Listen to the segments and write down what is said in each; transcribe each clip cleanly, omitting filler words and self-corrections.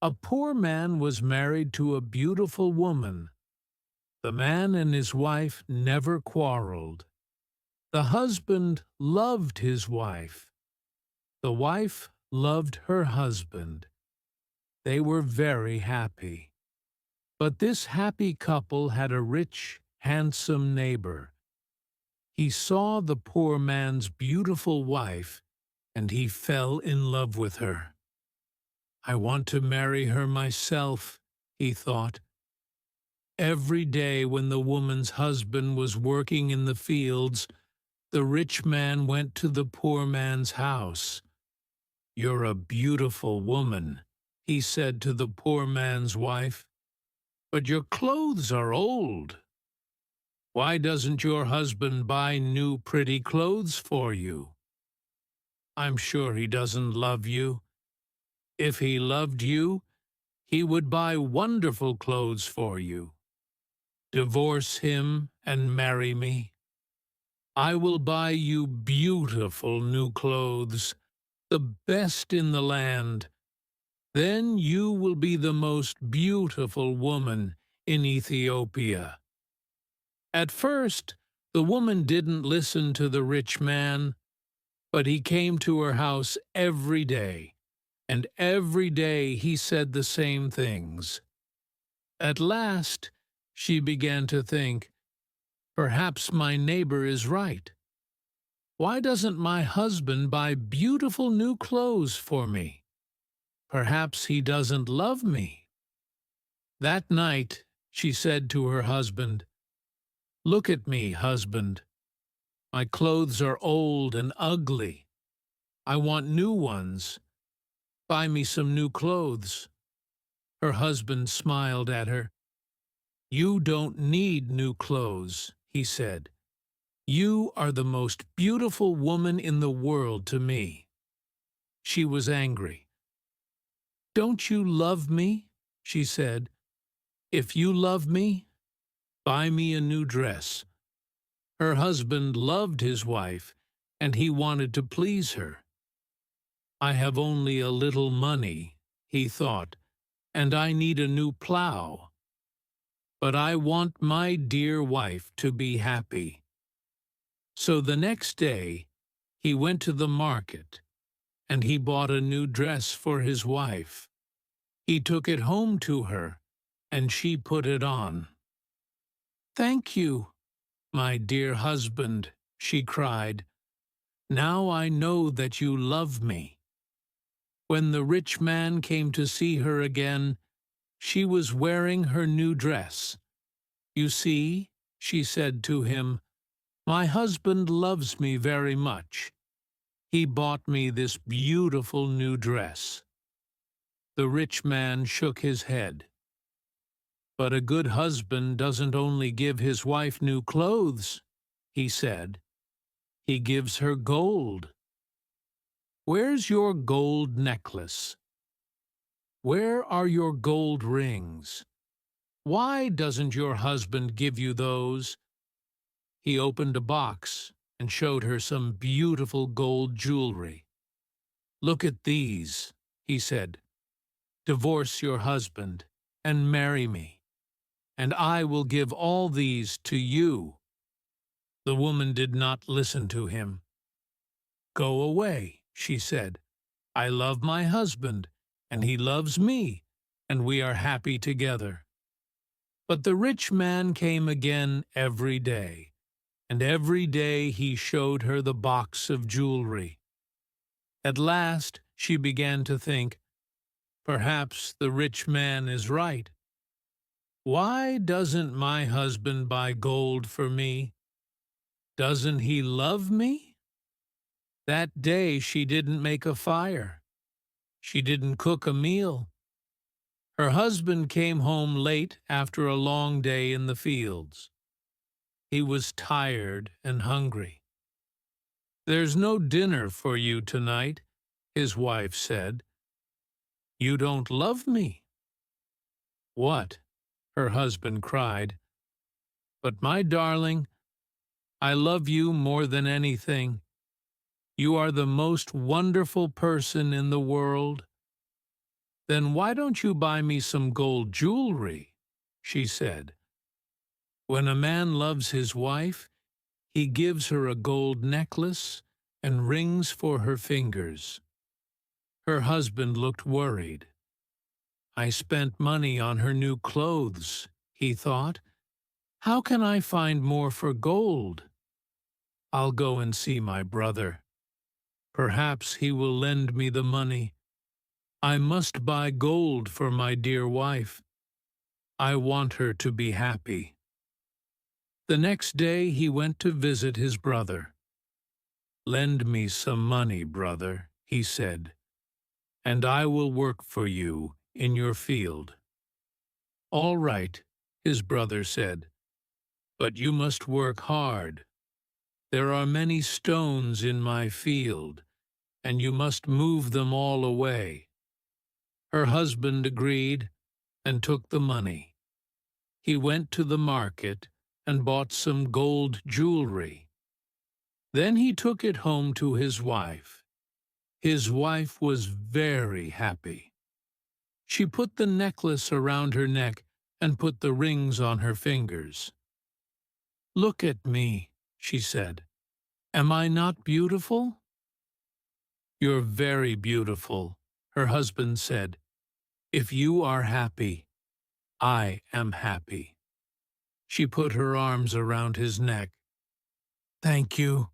A poor man was married to a beautiful woman. The man and his wife never quarreled. The husband loved his wife. The wife loved her husband. They were very happy. But this happy couple had a rich, handsome neighbor. He saw the poor man's beautiful wife, and he fell in love with her. I want to marry her myself, he thought. Every day when the woman's husband was working in the fields, the rich man went to the poor man's house. "You're a beautiful woman," he said to the poor man's wife, "but your clothes are old. Why doesn't your husband buy new pretty clothes for you? I'm sure he doesn't love you. If he loved you, he would buy wonderful clothes for you. Divorce him and marry me. I will buy you beautiful new clothes, the best in the land. Then you will be the most beautiful woman in Ethiopia." At first, the woman didn't listen to the rich man, but he came to her house every day, and every day he said the same things. At last, she began to think, "Perhaps my neighbor is right. Why doesn't my husband buy beautiful new clothes for me? Perhaps he doesn't love me." That night, she said to her husband, "Look at me, husband. My clothes are old and ugly. I want new ones. Buy me some new clothes." Her husband smiled at her. "You don't need new clothes," he said. "You are the most beautiful woman in the world to me." She was angry. "Don't you love me?" she said. "If you love me, buy me a new dress." Her husband loved his wife, and he wanted to please her. "I have only a little money," he thought, "and I need a new plow. But I want my dear wife to be happy." So the next day, he went to the market, and he bought a new dress for his wife. He took it home to her, and she put it on. "Thank you, my dear husband," she cried. "Now I know that you love me." When the rich man came to see her again, she was wearing her new dress. "You see," she said to him, "my husband loves me very much. He bought me this beautiful new dress." The rich man shook his head. "But a good husband doesn't only give his wife new clothes," he said. "He gives her gold. Where's your gold necklace? Where are your gold rings? Why doesn't your husband give you those?" He opened a box and showed her some beautiful gold jewelry. "Look at these," he said. "Divorce your husband and marry me, and I will give all these to you." The woman did not listen to him. "Go away," she said. "I love my husband, and he loves me, and we are happy together." But the rich man came again every day, and every day he showed her the box of jewelry. At last she began to think, "Perhaps the rich man is right. Why doesn't my husband buy gold for me? Doesn't he love me?" That day she didn't make a fire. She didn't cook a meal. Her husband came home late after a long day in the fields. He was tired and hungry. "There's no dinner for you tonight," his wife said. "You don't love me." "What?" her husband cried. "But my darling, I love you more than anything. You are the most wonderful person in the world. Then why don't you buy me some gold jewelry? She said. When a man loves his wife, he gives her a gold necklace and rings for her fingers. Her husband looked worried. I spent money on her new clothes, he thought. How can I find more for gold? I'll go and see my brother. Perhaps he will lend me the money. I must buy gold for my dear wife. I want her to be happy. The next day he went to visit his brother. Lend me some money, brother, he said, and I will work for you in your field. All right, his brother said, but you must work hard. There are many stones in my field, and you must move them all away. Her husband agreed and took the money. He went to the market and bought some gold jewelry. Then he took it home to his wife. His wife was very happy. She put the necklace around her neck and put the rings on her fingers. Look at me, she said. Am I not beautiful? You're very beautiful, her husband said. If you are happy, I am happy. She put her arms around his neck. Thank you,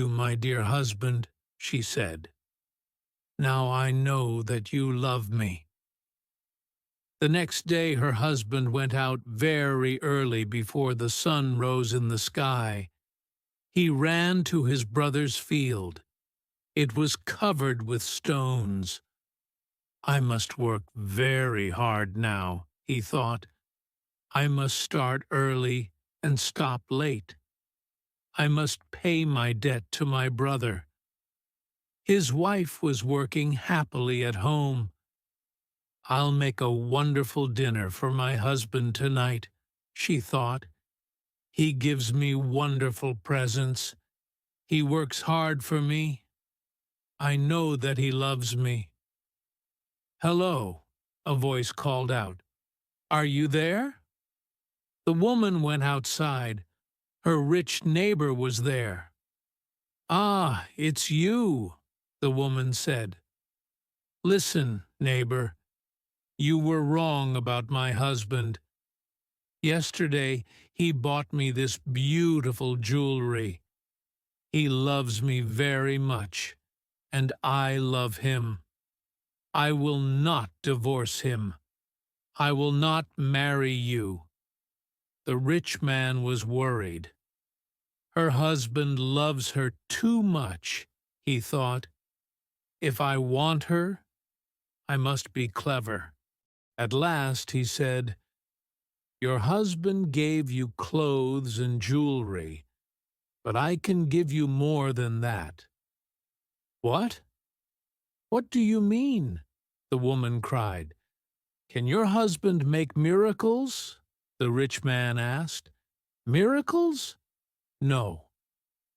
my dear husband, she said. Now I know that you love me. The next day her husband went out very early before the sun rose in the sky. He ran to his brother's field. It was covered with stones. I must work very hard now, he thought. I must start early and stop late. I must pay my debt to my brother. His wife was working happily at home. I'll make a wonderful dinner for my husband tonight, she thought. He gives me wonderful presents. He works hard for me. I know that he loves me. Hello, a voice called out. Are you there? The woman went outside. Her rich neighbor was there. Ah, it's you, the woman said. Listen, neighbor, you were wrong about my husband. Yesterday, he bought me this beautiful jewelry. He loves me very much, and I love him. I will not divorce him. I will not marry you. The rich man was worried. Her husband loves her too much, he thought. If I want her, I must be clever. At last he said, Your husband gave you clothes and jewelry, but I can give you more than that. What? What do you mean? The woman cried. Can your husband make miracles? The rich man asked. Miracles? No,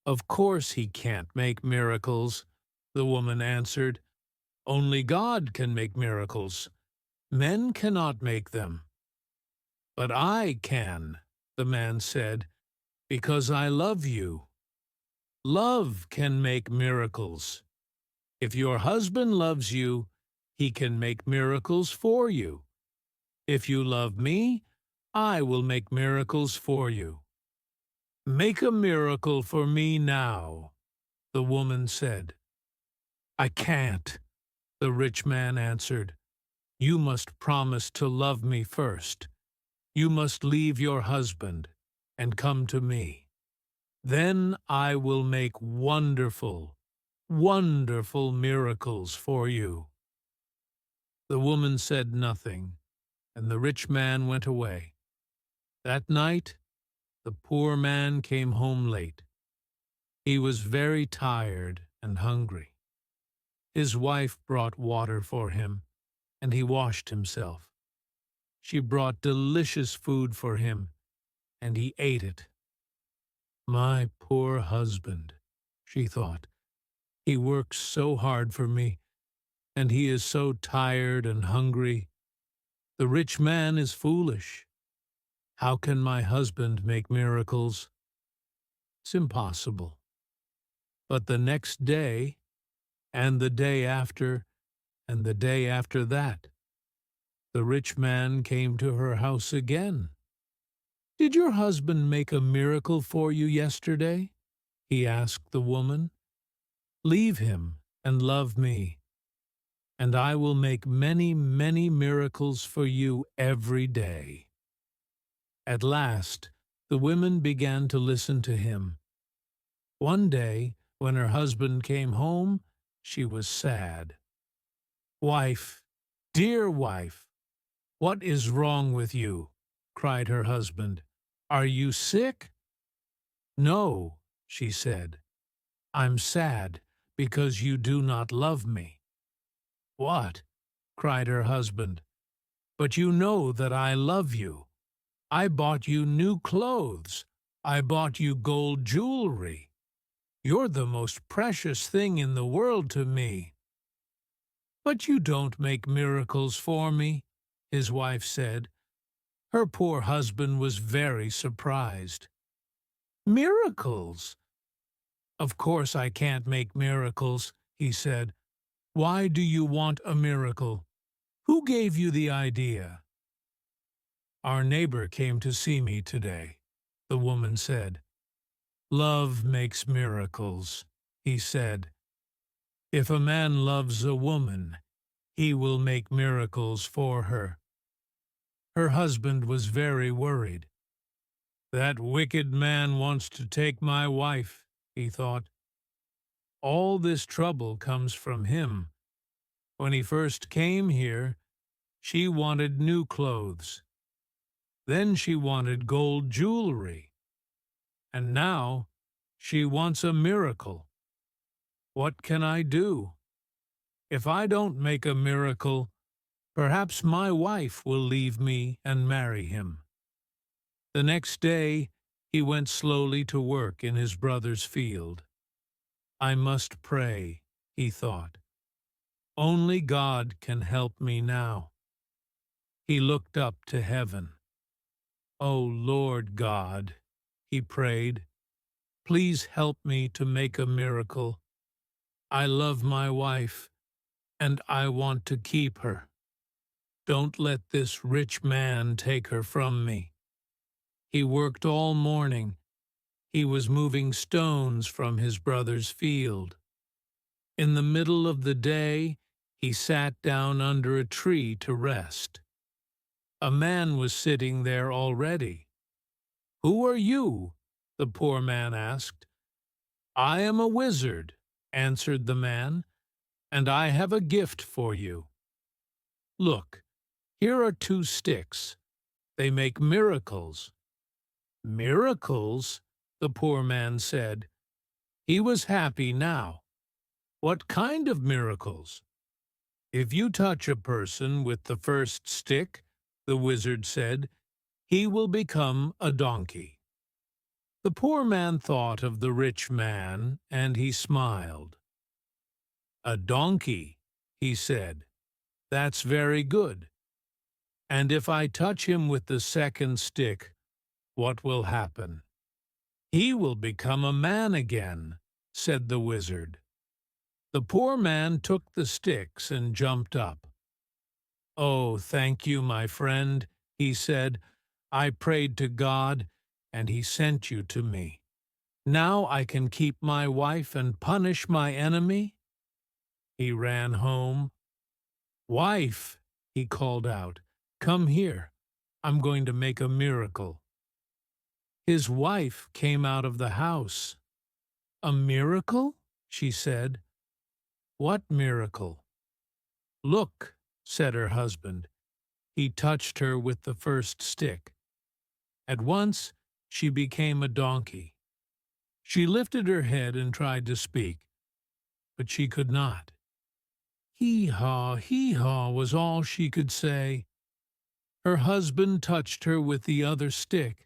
of course he can't make miracles, the woman answered. Only God can make miracles. Men cannot make them. But I can, the man said, because I love you. Love can make miracles. If your husband loves you, he can make miracles for you. If you love me, I will make miracles for you. Make a miracle for me now, the woman said. I can't, the rich man answered. You must promise to love me first. You must leave your husband and come to me. Then I will make wonderful, wonderful miracles for you. The woman said nothing, and the rich man went away. That night, the poor man came home late. He was very tired and hungry. His wife brought water for him, and he washed himself. She brought delicious food for him, and he ate it. My poor husband, she thought. He works so hard for me, and he is so tired and hungry. The rich man is foolish. How can my husband make miracles? It's impossible. But the next day, and the day after, and the day after that, the rich man came to her house again. "Did your husband make a miracle for you yesterday?" he asked the woman. "Leave him and love me, and I will make many, many miracles for you every day." At last, the women began to listen to him. One day, when her husband came home, she was sad. "Wife, dear wife, what is wrong with you?" cried her husband. "Are you sick?" "No," she said. "I'm sad because you do not love me." "What?" cried her husband. "But you know that I love you. I bought you new clothes. I bought you gold jewelry. You're the most precious thing in the world to me." "But you don't make miracles for me," his wife said. Her poor husband was very surprised. "Miracles? Of course I can't make miracles," he said. "Why do you want a miracle? Who gave you the idea?" "Our neighbor came to see me today," the woman said. "Love makes miracles," he said. "If a man loves a woman, he will make miracles for her." Her husband was very worried. "That wicked man wants to take my wife," he thought. "All this trouble comes from him. When he first came here, she wanted new clothes. Then she wanted gold jewelry. And now she wants a miracle. What can I do? If I don't make a miracle, perhaps my wife will leave me and marry him." The next day he went slowly to work in his brother's field. "I must pray," he thought. "Only God can help me now." He looked up to heaven. "O Lord God," he prayed, "please help me to make a miracle. I love my wife, and I want to keep her. Don't let this rich man take her from me." He worked all morning. He was moving stones from his brother's field. In the middle of the day, he sat down under a tree to rest. A man was sitting there already. "Who are you?" the poor man asked. "I am a wizard," answered the man, "and I have a gift for you. Look, here are 2 sticks. They make miracles." "Miracles?" the poor man said. He was happy now. "What kind of miracles?" "If you touch a person with the first stick," the wizard said, "he will become a donkey." The poor man thought of the rich man, and he smiled. "A donkey," he said. "That's very good. And if I touch him with the second stick, what will happen?" "He will become a man again," said the wizard. The poor man took the sticks and jumped up. "Oh, thank you, my friend," he said. "I prayed to God, and he sent you to me. Now I can keep my wife and punish my enemy." He ran home. "Wife," he called out, "come here. I'm going to make a miracle." His wife came out of the house. "A miracle?" she said. "What miracle?" "Look," said her husband. He touched her with the first stick. At once she became a donkey. She lifted her head and tried to speak, but she could not. Hee haw was all she could say. Her husband touched her with the other stick.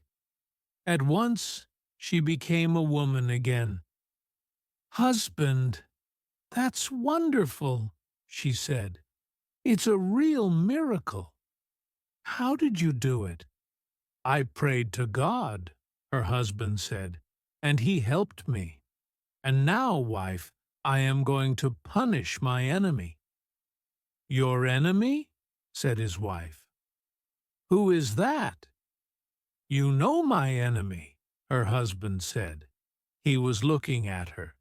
At once she became a woman again. "Husband, that's wonderful," she said. "It's a real miracle. How did you do it?" "I prayed to God," her husband said, "and he helped me. And now, wife, I am going to punish my enemy." "Your enemy?" said his wife. "Who is that?" "You know my enemy," her husband said. He was looking at her.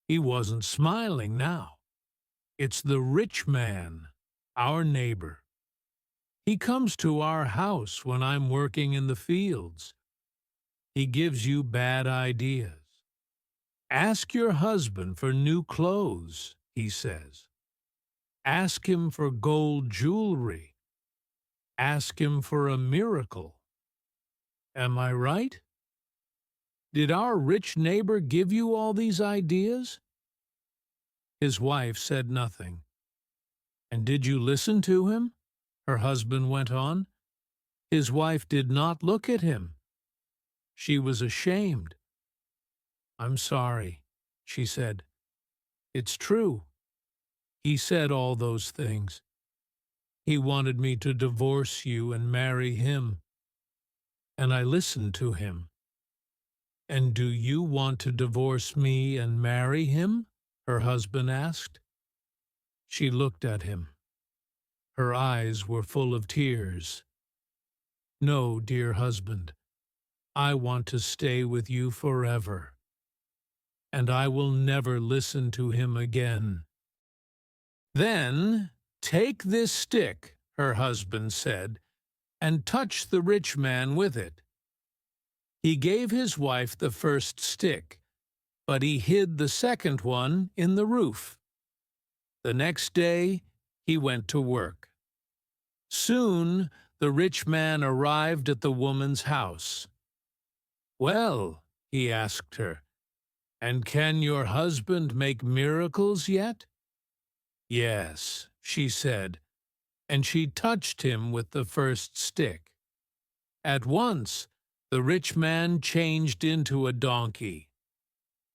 He wasn't smiling now. "It's the rich man, our neighbor. He comes to our house when I'm working in the fields. He gives you bad ideas. Ask your husband for new clothes, he says. Ask him for gold jewelry. Ask him for a miracle. Am I right? Did our rich neighbor give you all these ideas?" His wife said nothing. "And did you listen to him?" her husband went on. His wife did not look at him. She was ashamed. "I'm sorry," she said. "It's true. He said all those things. He wanted me to divorce you and marry him. And I listened to him." "And do you want to divorce me and marry him?" her husband asked. She looked at him. Her eyes were full of tears. "No, dear husband, I want to stay with you forever, and I will never listen to him again." "Then take this stick," her husband said, "and touch the rich man with it." He gave his wife the first stick, but he hid the second one in the roof. The next day he went to work. Soon the rich man arrived at the woman's house. "Well," he asked her, "and can your husband make miracles yet?" "Yes," she said, and she touched him with the first stick. At once the rich man changed into a donkey.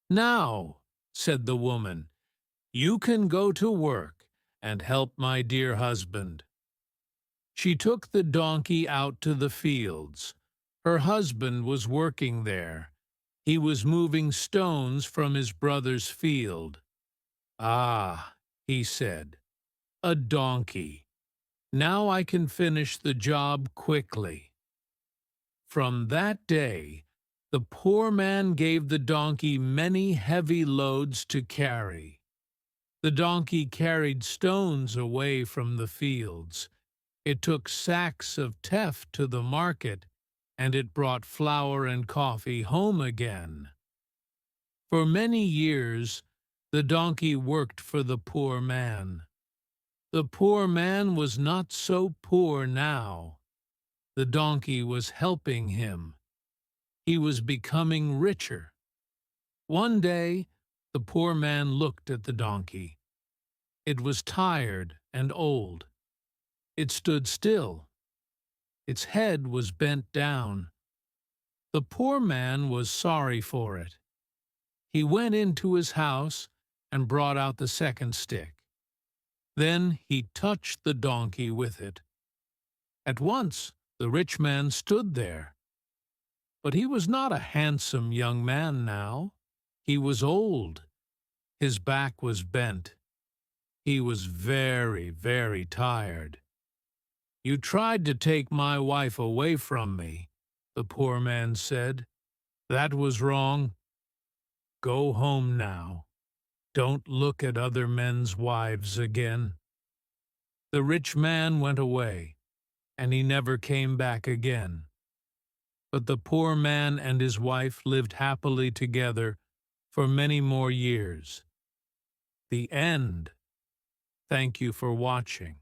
"Now," said the woman, "you can go to work and help my dear husband." She took the donkey out to the fields. Her husband was working there. He was moving stones from his brother's field. "Ah," he said, "a donkey. Now I can finish the job quickly." From that day, the poor man gave the donkey many heavy loads to carry. The donkey carried stones away from the fields. It took sacks of teff to the market, and it brought flour and coffee home again. For many years, the donkey worked for the poor man. The poor man was not so poor now. The donkey was helping him. He was becoming richer. One day, the poor man looked at the donkey. It was tired and old. It stood still. Its head was bent down. The poor man was sorry for it. He went into his house and brought out the second stick. Then he touched the donkey with it. At once the rich man stood there. But he was not a handsome young man now. He was old. His back was bent. He was very, very tired. "You tried to take my wife away from me," the poor man said. "That was wrong. Go home now. Don't look at other men's wives again." The rich man went away, and he never came back again. But the poor man and his wife lived happily together for many more years. The end. Thank you for watching.